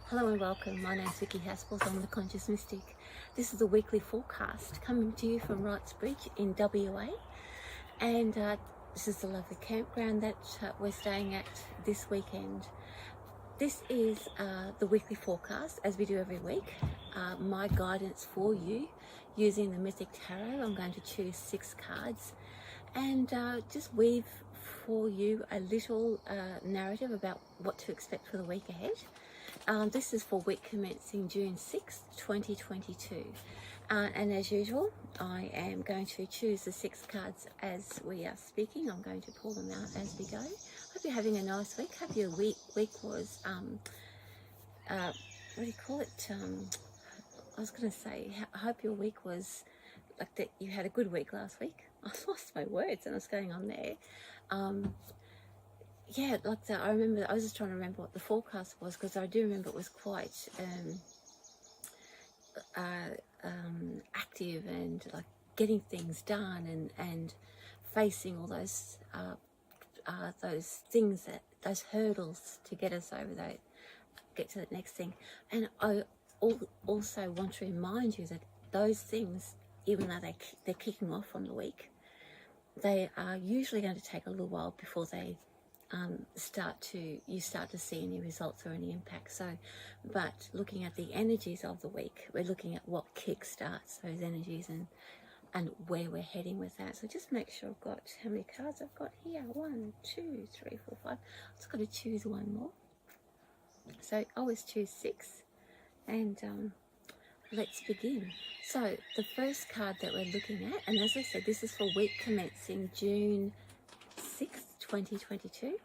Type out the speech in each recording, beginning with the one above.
Hello and welcome. My name's Vicki Haspels. I'm the Conscious Mystic. This is a weekly forecast coming to you from Wrightsbridge in WA, and this is the lovely campground that we're staying at this weekend. This is the weekly forecast, as we do every week. My guidance for you using the Mythic Tarot. I'm going to choose 6 cards and just weave for you a little narrative about what to expect for the week ahead. This is for week commencing June 6th, 2022. And as usual, I am going to choose the 6 cards as we are speaking. I'm going to pull them out as we go. Hope you're having a nice week. Hope your week was, what do you call it? I was going to say, I hope your week was like that. You had a good week last week. I lost my words and what's going on there. Yeah, like that. I remember, I was just trying to remember what the forecast was, because I do remember it was quite active and like getting things done and facing all those things, those hurdles to get us over that, get to the next thing. And I also want to remind you that those things, even though they're kicking off from the week, they are usually going to take a little while before they you start to see any results or any impact. So, but looking at the energies of the week, we're looking at what kick starts those energies and where we're heading with that. So just make sure I've got, how many cards I've got here? 1, 2, 3, 4, 5. I've just got to choose one more. So I always choose 6, and let's begin. So the first card that we're looking at, and as I said, this is for week commencing June 6th, 2022.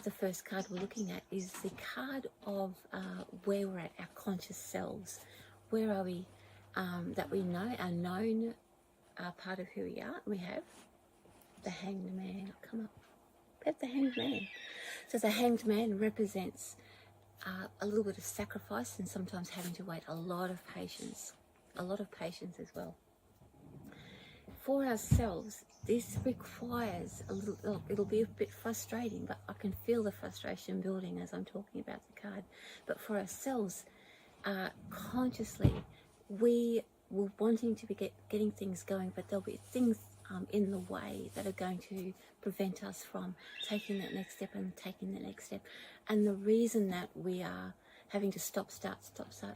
The first card we're looking at is the card of where we're at, our conscious selves. Where are we, that we know, our known part of who we are. We have the Hanged Man. Come up. We have the Hanged Man. So the Hanged Man represents a little bit of sacrifice and sometimes having to wait, a lot of patience as well. For ourselves, this requires a little, it'll be a bit frustrating, but I can feel the frustration building as I'm talking about the card. But for ourselves, consciously, we were wanting to be getting things going, but there'll be things in the way that are going to prevent us from taking that next step and taking the next step. And the reason that we are having to stop, start,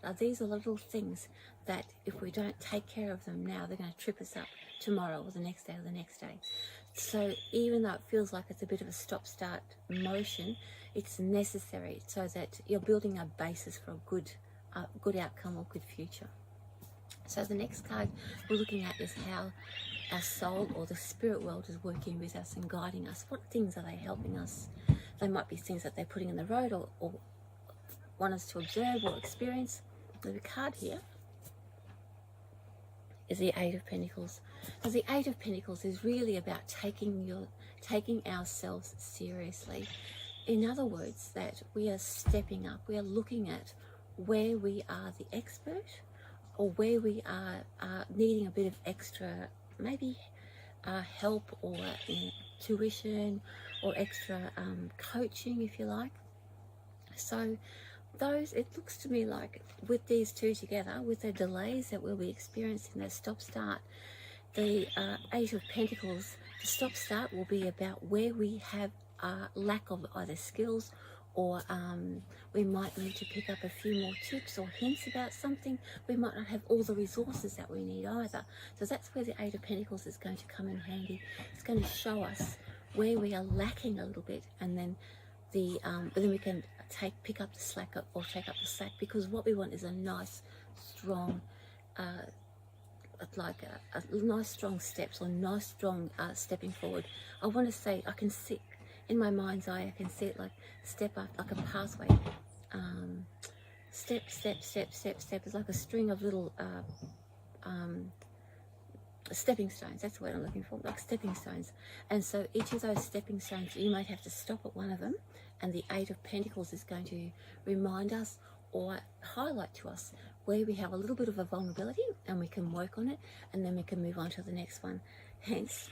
are these are little things that if we don't take care of them now, they're going to trip us up tomorrow or the next day or the next day. So even though it feels like it's a bit of a stop-start motion, it's necessary so that you're building a basis for a good outcome or good future. So the next card we're looking at is how our soul or the spirit world is working with us and guiding us. What things are they helping us? They might be things that they're putting in the road or want us to observe or experience. The card here is the 8 of Pentacles. So the 8 of Pentacles is really about taking ourselves seriously. In other words, that we are stepping up. We are looking at where we are the expert, or where we are needing a bit of extra, maybe help or tuition or extra coaching, if you like. So it looks to me like with these two together, with the delays that we'll be experiencing, that stop-start, the 8 of Pentacles, the stop-start will be about where we have lack of either skills, or we might need to pick up a few more tips or hints about something. We might not have all the resources that we need either. So that's where the 8 of Pentacles is going to come in handy. It's going to show us where we are lacking a little bit, and then but then we can pick up the slack or take up the slack, because what we want is a nice, strong, like a nice, strong steps, or nice, strong stepping forward. I want to say, I can see in my mind's eye, I can see it like step up, like a pathway. Step, step, step, step, step. It's like a string of little stepping stones. That's what I'm looking for, like stepping stones. And so each of those stepping stones, you might have to stop at one of them, and the 8 of Pentacles is going to remind us or highlight to us where we have a little bit of a vulnerability, and we can work on it, and then we can move on to the next one. Hence,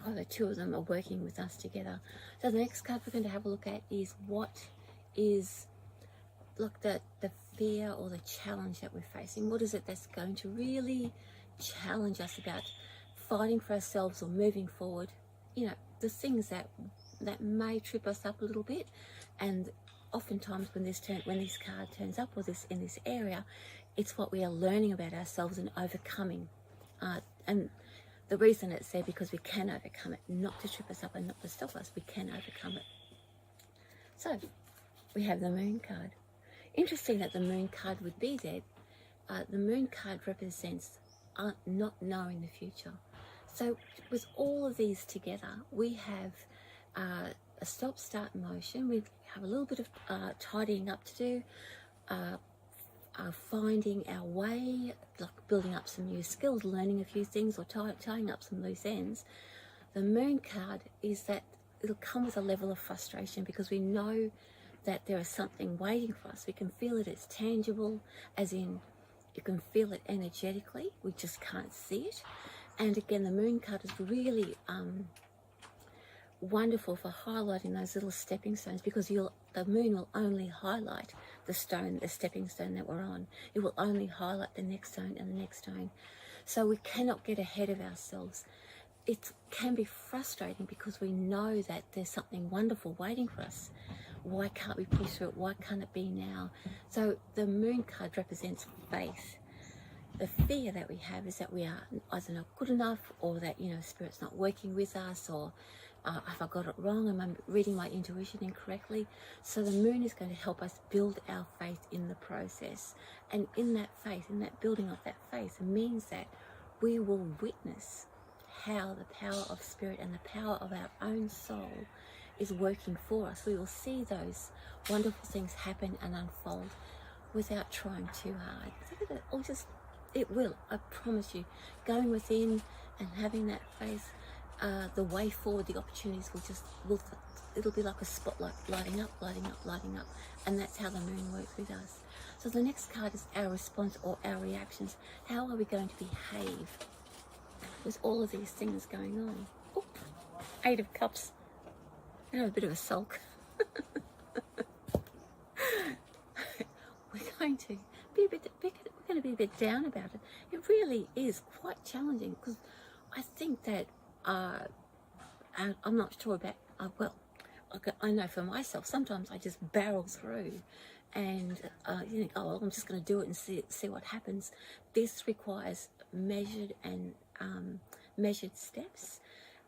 the two of them are working with us together. So the next card we're going to have a look at is what is look, the fear or the challenge that we're facing, what is it that's going to really challenge us about fighting for ourselves or moving forward? You know, the things that may trip us up a little bit. And oftentimes when this card turns up, or this in this area, it's what we are learning about ourselves and overcoming. And the reason it's there, because we can overcome it, not to trip us up and not to stop us. We can overcome it. So we have the Moon card. Interesting that the Moon card would be there. The Moon card represents not knowing the future. So with all of these together, we have a stop-start motion. We have a little bit of tidying up to do, finding our way, like building up some new skills, learning a few things, or tying up some loose ends. The Moon card is that it'll come with a level of frustration, because we know that there is something waiting for us. We can feel it, it's tangible, as in you can feel it energetically, we just can't see it. And again, the Moon card is really wonderful for highlighting those little stepping stones, because the Moon will only highlight the stepping stone that we're on. It will only highlight the next stone and the next stone. So we cannot get ahead of ourselves. It can be frustrating because we know that there's something wonderful waiting for us. Why can't we push through it? Why can't it be now? So the Moon card represents faith. The fear that we have is that we are either not good enough, or that, you know, Spirit's not working with us, or if I got it wrong, am I reading my intuition incorrectly? So the Moon is going to help us build our faith in the process. And in that faith, in that building of that faith, it means that we will witness how the power of Spirit and the power of our own soul is working for us. We will see those wonderful things happen and unfold without trying too hard. It will, I promise you. Going within and having that faith, the way forward, the opportunities it'll be like a spotlight, lighting up, and that's how the Moon works with us. So the next card is our response, or our reactions. How are we going to behave with all of these things going on? Oop, 8 of Cups. I have a bit of a sulk. We're going to be a bit down about it. It really is quite challenging, because I think that I'm not sure about, I know for myself, sometimes I just barrel through and you think, oh, well, I'm just going to do it and see what happens. This requires measured steps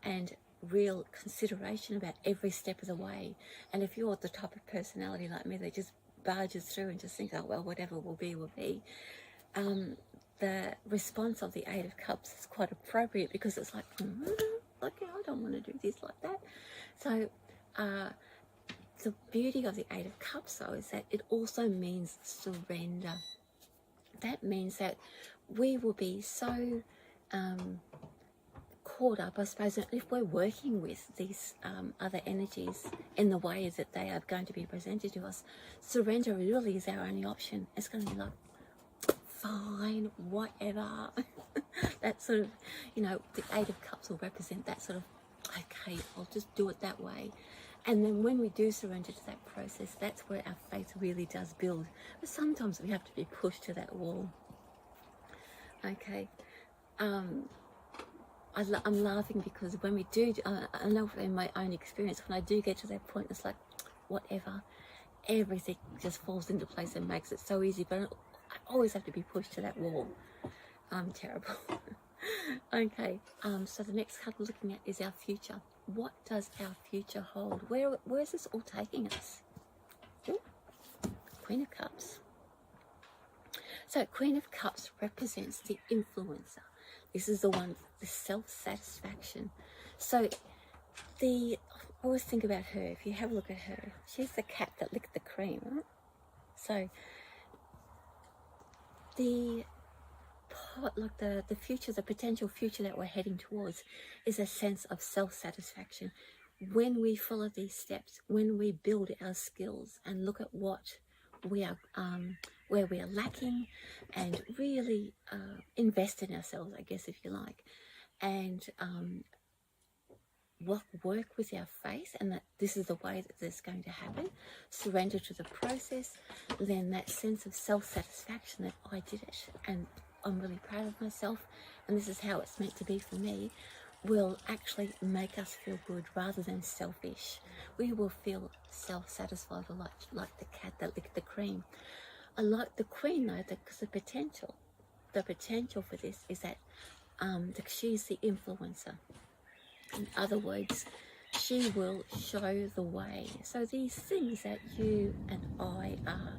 and real consideration about every step of the way. And if you're the type of personality like me that just barges through and just thinks, oh, well, whatever will be, the response of the 8 of Cups is quite appropriate, because it's like, okay, I don't want to do this like that. So the beauty of the 8 of Cups, though, is that it also means surrender. That means that we will be so caught up, I suppose, if we're working with these other energies in the way that they are going to be presented to us. Surrender really is our only option. It's going to be like, fine, whatever. That sort of, you know, the 8 of Cups will represent that sort of, okay, I'll just do it that way. And then when we do surrender to that process, that's where our faith really does build. But sometimes we have to be pushed to that wall. Okay. I'm laughing because when we do, I know in my own experience, when I do get to that point, it's like, whatever, everything just falls into place and makes it so easy. But I always have to be pushed to that wall. I'm terrible. Okay, so the next card we're looking at is our future. What does our future hold? Where is this all taking us? Ooh, Queen of Cups. So Queen of Cups represents the influencer. This is the one, the self-satisfaction. So always think about her. If you have a look at her, she's the cat that licked the cream, right? So the future, the potential future that we're heading towards is a sense of self-satisfaction. When we follow these steps, when we build our skills and look at what we are, where we are lacking, and really invest in ourselves, I guess, if you like, and work with our faith, and that this is the way that this is going to happen, surrender to the process, then that sense of self-satisfaction that I did it and I'm really proud of myself and this is how it's meant to be for me, will actually make us feel good rather than selfish. We will feel self-satisfied, or like the cat that licked the cream. I like the queen though, because the potential for this is that she's the influencer. In other words, she will show the way. So these things that you and I are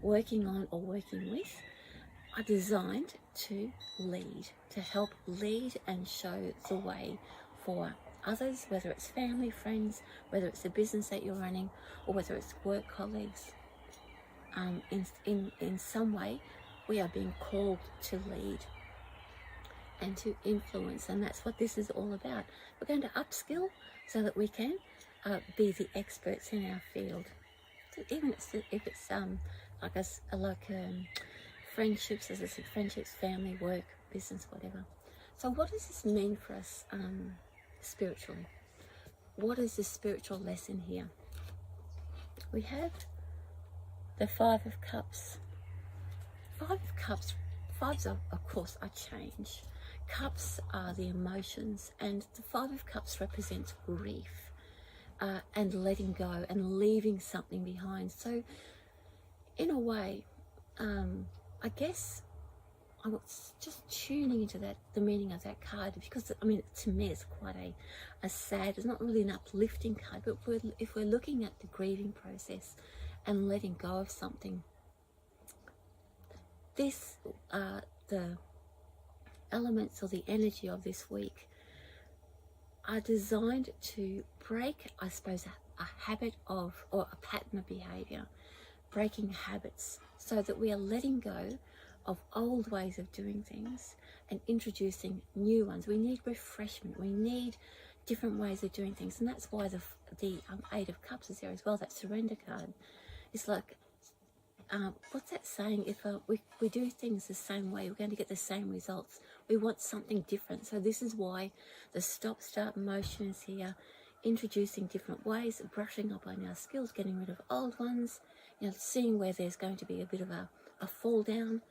working on or working with are designed to lead, to help lead and show the way for others, whether it's family, friends, whether it's the business that you're running, or whether it's work colleagues. In some way, we are being called to lead and to influence, and that's what this is all about. We're going to upskill so that we can be the experts in our field. So even if it's friendships, as I said, friendships, family, work, business, whatever. So what does this mean for us spiritually? What is the spiritual lesson here? We have the Five of Cups. Five of Cups, fives of course are change. Cups are the emotions, and the Five of Cups represents grief and letting go and leaving something behind. So in a way, I guess I was just tuning into that, the meaning of that card, because I mean, to me it's quite a sad, it's not really an uplifting card, but if we're looking at the grieving process and letting go of something, this the elements or the energy of this week are designed to break, I suppose, a habit of, or a pattern of behavior, breaking habits, so that we are letting go of old ways of doing things and introducing new ones. We need refreshment, we need different ways of doing things, and that's why the Eight of Cups is there as well, that surrender card. It's like, what's that saying? If we do things the same way, we're going to get the same results. We want something different. So this is why the stop-start motion is here, introducing different ways, brushing up on our skills, getting rid of old ones, seeing where there's going to be a bit of a fall down.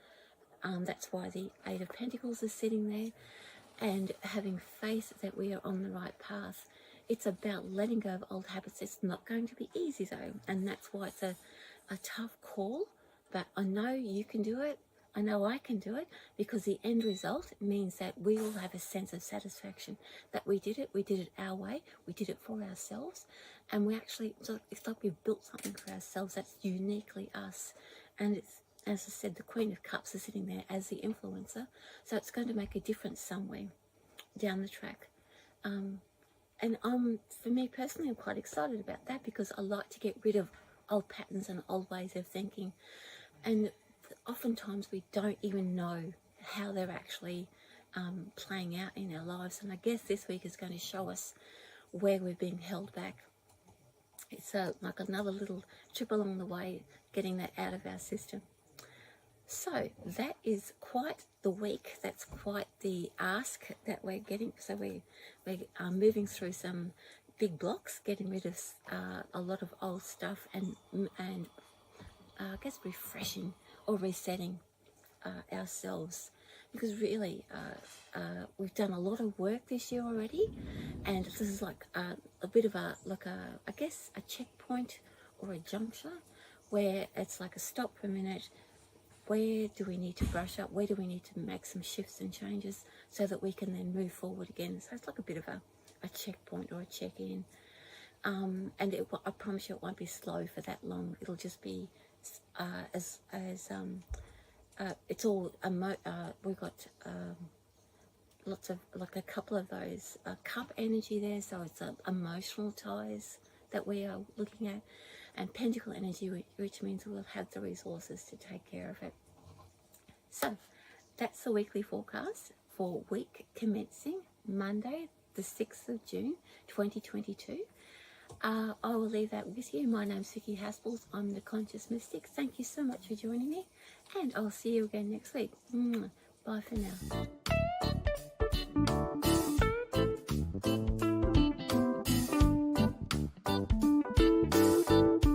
That's why the Eight of Pentacles is sitting there, and having faith that we are on the right path. It's about letting go of old habits. It's not going to be easy though, and that's why it's a tough call, but I know you can do it. I know I can do it, because the end result means that we will have a sense of satisfaction that we did it our way, we did it for ourselves, and we actually, it's like we've built something for ourselves that's uniquely us. And it's, as I said, the Queen of Cups is sitting there as the influencer, so it's going to make a difference somewhere down the track. And for me personally, I'm quite excited about that, because I like to get rid of old patterns and old ways of thinking, and oftentimes we don't even know how they're actually playing out in our lives. And I guess this week is going to show us where we're being held back. It's like another little trip along the way, getting that out of our system. So that is quite the week. That's quite the ask that we're getting. So we're moving through some big blocks, getting rid of a lot of old stuff, and I guess refreshing or resetting ourselves, because really we've done a lot of work this year already, and this is like a bit of I guess a checkpoint or a juncture, where it's like a stop for a minute. Where do we need to brush up? Where do we need to make some shifts and changes so that we can then move forward again? So it's like a bit of a checkpoint or a check-in, and I promise you it won't be slow for that long. It'll just be it's all we've got lots of, like a couple of those cup energy there, so it's emotional ties that we are looking at, and pentacle energy, which means we'll have the resources to take care of it. So that's the weekly forecast for week commencing Monday the 6th of June 2022. I will leave that with you. My name's Vicki Haspels. I'm the Conscious Mystic. Thank you so much for joining me, and I'll see you again next week. Bye for now.